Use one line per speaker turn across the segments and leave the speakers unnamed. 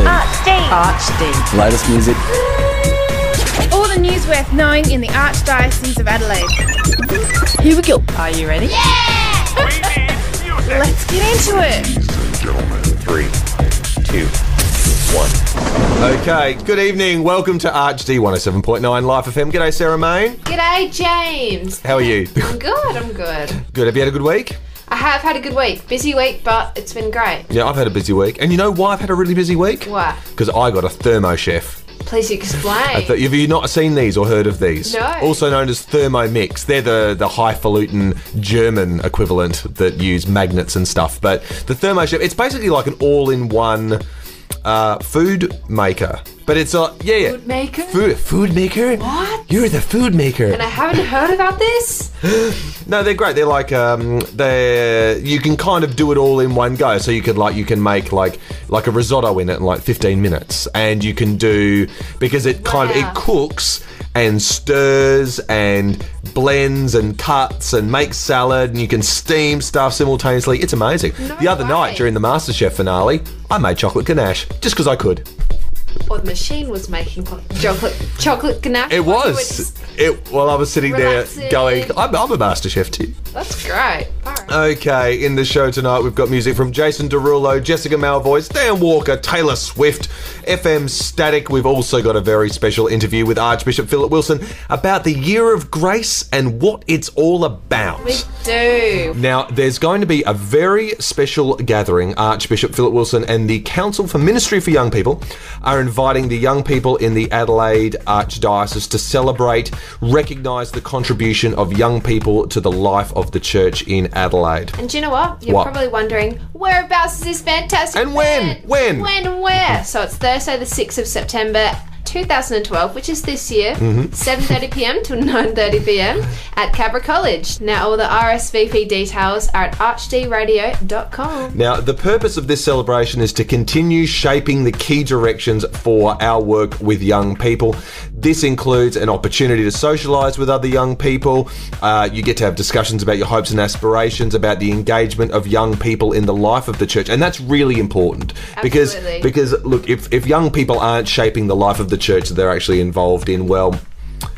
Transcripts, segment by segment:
ArchD. Latest music.
All the news worth knowing in the Archdiocese of Adelaide. Here we go.
Are you ready?
Yeah! Let's get into it.
Gentlemen, 3, 2, 1. Okay, good evening. Welcome to ArchD 107.9 Life FM. G'day, Sarah Main.
G'day, James.
How are you?
I'm good.
Good. Have you had a good week?
I have had a good week. Busy week, but it's been great.
Yeah, I've had a busy week. And you know why I've had a really busy week?
Why?
Because I got a Thermo Chef.
Please explain.
Have you not seen these or heard of these?
No.
Also known as Thermomix. They're the highfalutin German equivalent that use magnets and stuff. But the Thermo Chef, it's basically like an all-in-one food maker. But it's
Food maker?
Food maker?
What?
You're the food maker.
And I haven't heard about this?
No, they're great. They're like you can kind of do it all in one go. So you can make like a risotto in it in like 15 minutes, and you can do, because it it cooks and stirs and blends and cuts and makes salad, and you can steam stuff simultaneously. It's amazing. The other night during the MasterChef finale, I made chocolate ganache just because I could.
Or the machine was making chocolate ganache.
It was. While I was sitting
relaxing
there going, I'm a master chef too.
That's great. All right.
Okay, in the show tonight we've got music from Jason Derulo, Jessica Malvoisin, Dan Walker, Taylor Swift, FM Static. We've also got a very special interview with Archbishop Philip Wilson about the Year of Grace and what it's all about.
We do.
Now, there's going to be a very special gathering. Archbishop Philip Wilson and the Council for Ministry for Young People are inviting the young people in the Adelaide Archdiocese to celebrate, recognise the contribution of young people to the life of the church in Adelaide.
And do you know what? You're probably wondering, whereabouts is this fantastic
and when?
When and where? So it's Thursday the 6th of September 2012, which is this year, 7:30pm to 9:30pm at Cabra College. Now, all the RSVP details are at archdradio.com.
Now, the purpose of this celebration is to continue shaping the key directions for our work with young people. This includes an opportunity to socialise with other young people. You get to have discussions about your hopes and aspirations, about the engagement of young people in the life of the church, and that's really important.
Absolutely.
Because look, if young people aren't shaping the life of the church that they're actually involved in, well,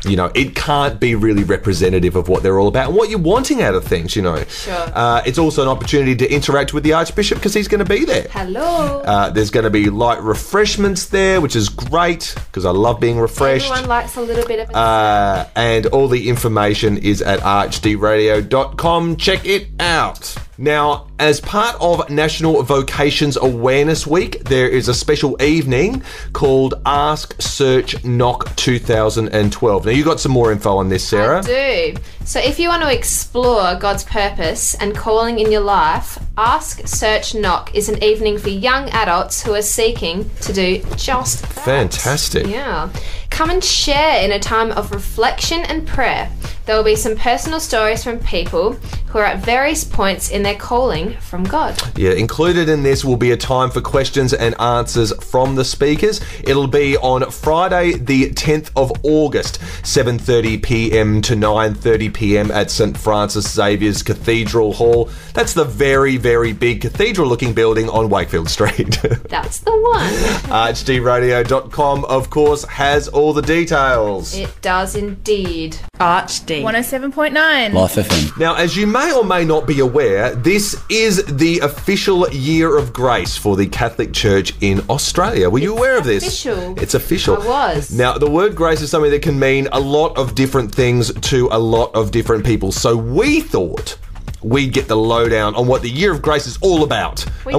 you know, it can't be really representative of what they're all about and what you're wanting out of things, you know.
Sure.
It's also an opportunity to interact with the Archbishop because he's going to be there.
Hello.
There's going to be light refreshments there, which is great because I love being refreshed.
Everyone likes a little bit of
and all the information is at archdradio.com. Check it out. Now, as part of National Vocations Awareness Week, there is a special evening called Ask, Search, Knock 2012. Now, you got some more info on this, Sarah.
I do. So if you want to explore God's purpose and calling in your life, Ask, Search, Knock is an evening for young adults who are seeking to do just that.
Fantastic.
Yeah. Come and share in a time of reflection and prayer. There will be some personal stories from people who are at various points in their calling from God. Yeah,
included in this will be a time for questions and answers from the speakers. It'll be on Friday the 10th of August, 7:30pm to 9:30pm at St Francis Xavier's Cathedral Hall. That's the very, very big cathedral-looking building on Wakefield Street.
That's the one.
archdradio.com, of course, has all the details.
It does indeed.
ArchD
107.9
Life FM.
Now, as you may or may not be aware, this is the official Year of Grace for the Catholic Church in Australia. Were you aware of this?
Official.
It's official.
I was.
Now, the word grace is something that can mean a lot of different things to a lot of different people. So we thought we'd get the lowdown on what the Year of Grace is all about. We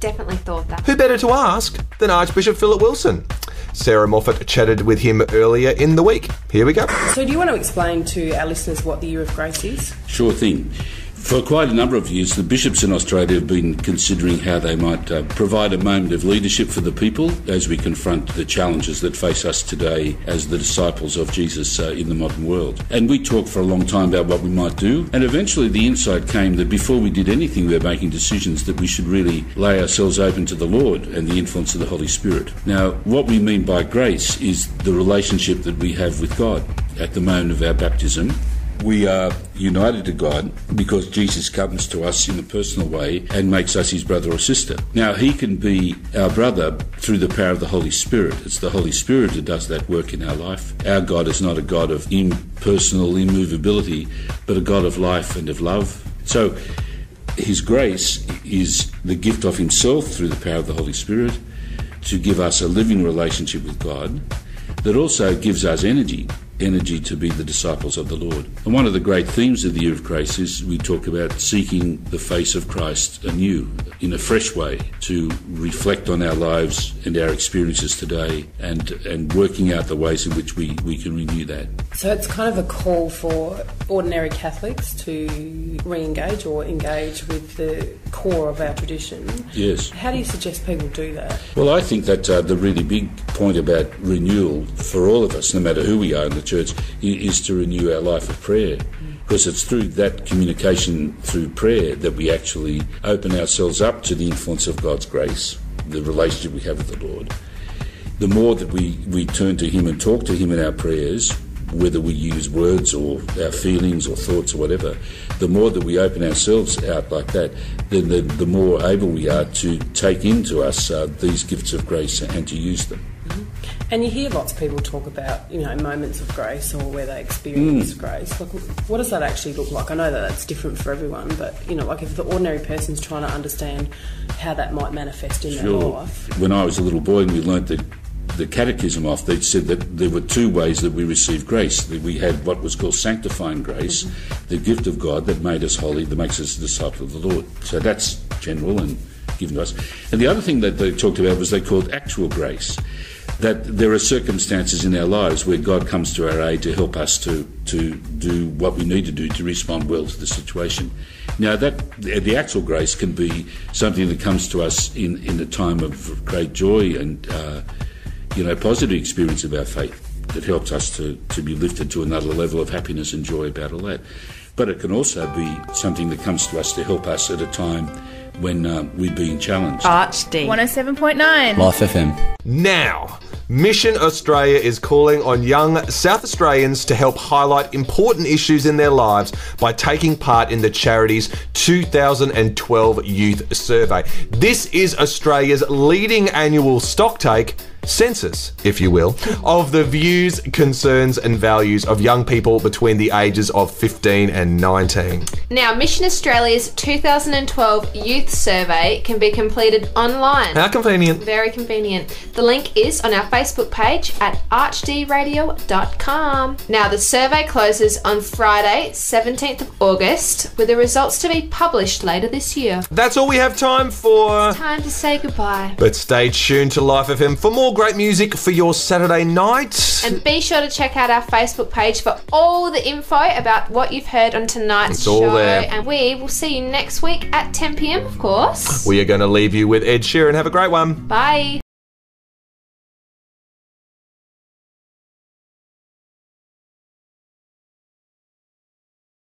definitely thought that.
Who better to ask than Archbishop Philip Wilson? Sarah Moffat chatted with him earlier in the week. Here we go.
So do you want to explain to our listeners what the Year of Grace is?
Sure thing. For quite a number of years, the bishops in Australia have been considering how they might provide a moment of leadership for the people as we confront the challenges that face us today as the disciples of Jesus in the modern world. And we talked for a long time about what we might do, and eventually the insight came that before we did anything, we were making decisions that we should really lay ourselves open to the Lord and the influence of the Holy Spirit. Now, what we mean by grace is the relationship that we have with God at the moment of our baptism, We are united to God because Jesus comes to us in a personal way and makes us his brother or sister. Now, he can be our brother through the power of the Holy Spirit. It's the Holy Spirit who does that work in our life. Our God is not a God of impersonal immovability, but a God of life and of love. So his grace is the gift of himself through the power of the Holy Spirit to give us a living relationship with God that also gives us energy to be the disciples of the Lord. And one of the great themes of the Year of Grace is we talk about seeking the face of Christ anew, in a fresh way, to reflect on our lives and our experiences today and working out the ways in which we can renew that.
So it's kind of a call for ordinary Catholics to re-engage or engage with the core of our tradition.
Yes.
How do you suggest people do that?
Well, I think that the really big point about renewal for all of us, no matter who we are in the church, is to renew our life of prayer. Because it's through that communication through prayer that we actually open ourselves up to the influence of God's grace, the relationship we have with the Lord. The more that we turn to him and talk to him in our prayers, whether we use words or our feelings or thoughts or whatever, the more that we open ourselves out like that, then the more able we are to take into us these gifts of grace and to use them.
And you hear lots of people talk about, moments of grace or where they experience grace. Like, what does that actually look like? I know that that's different for everyone, but, like if the ordinary person's trying to understand how that might manifest in their life.
When I was a little boy and we learnt the catechism off, they said that there were two ways that we receive grace. That we had what was called sanctifying grace, the gift of God that made us holy, that makes us a disciple of the Lord. So that's general and given to us. And the other thing that they talked about was they called actual grace. That there are circumstances in our lives where God comes to our aid to help us to do what we need to do to respond well to the situation. Now, the actual grace can be something that comes to us in a time of great joy and positive experience of our faith that helps us to be lifted to another level of happiness and joy about all that. But it can also be something that comes to us to help us at a time when we're being challenged.
ArchD 107.9
Life FM.
Now, Mission Australia is calling on young South Australians to help highlight important issues in their lives by taking part in the charity's 2012 Youth Survey. This is Australia's leading annual stocktake, census, if you will, of the views, concerns and values of young people between the ages of 15 and 19.
Now, Mission Australia's 2012 Youth Survey can be completed online.
How convenient.
Very convenient. The link is on our Facebook page at archdradio.com. Now, the survey closes on Friday, 17th of August, with the results to be published later this year.
That's all we have time for.
Time to say goodbye.
But stay tuned to Life FM for more great music for your Saturday night.
And be sure to check out our Facebook page for all the info about what you've heard on tonight's show.
It's all there.
And we will see you next week at 10 p.m, of course.
We are going to leave you with Ed Sheeran. Have a great one.
Bye.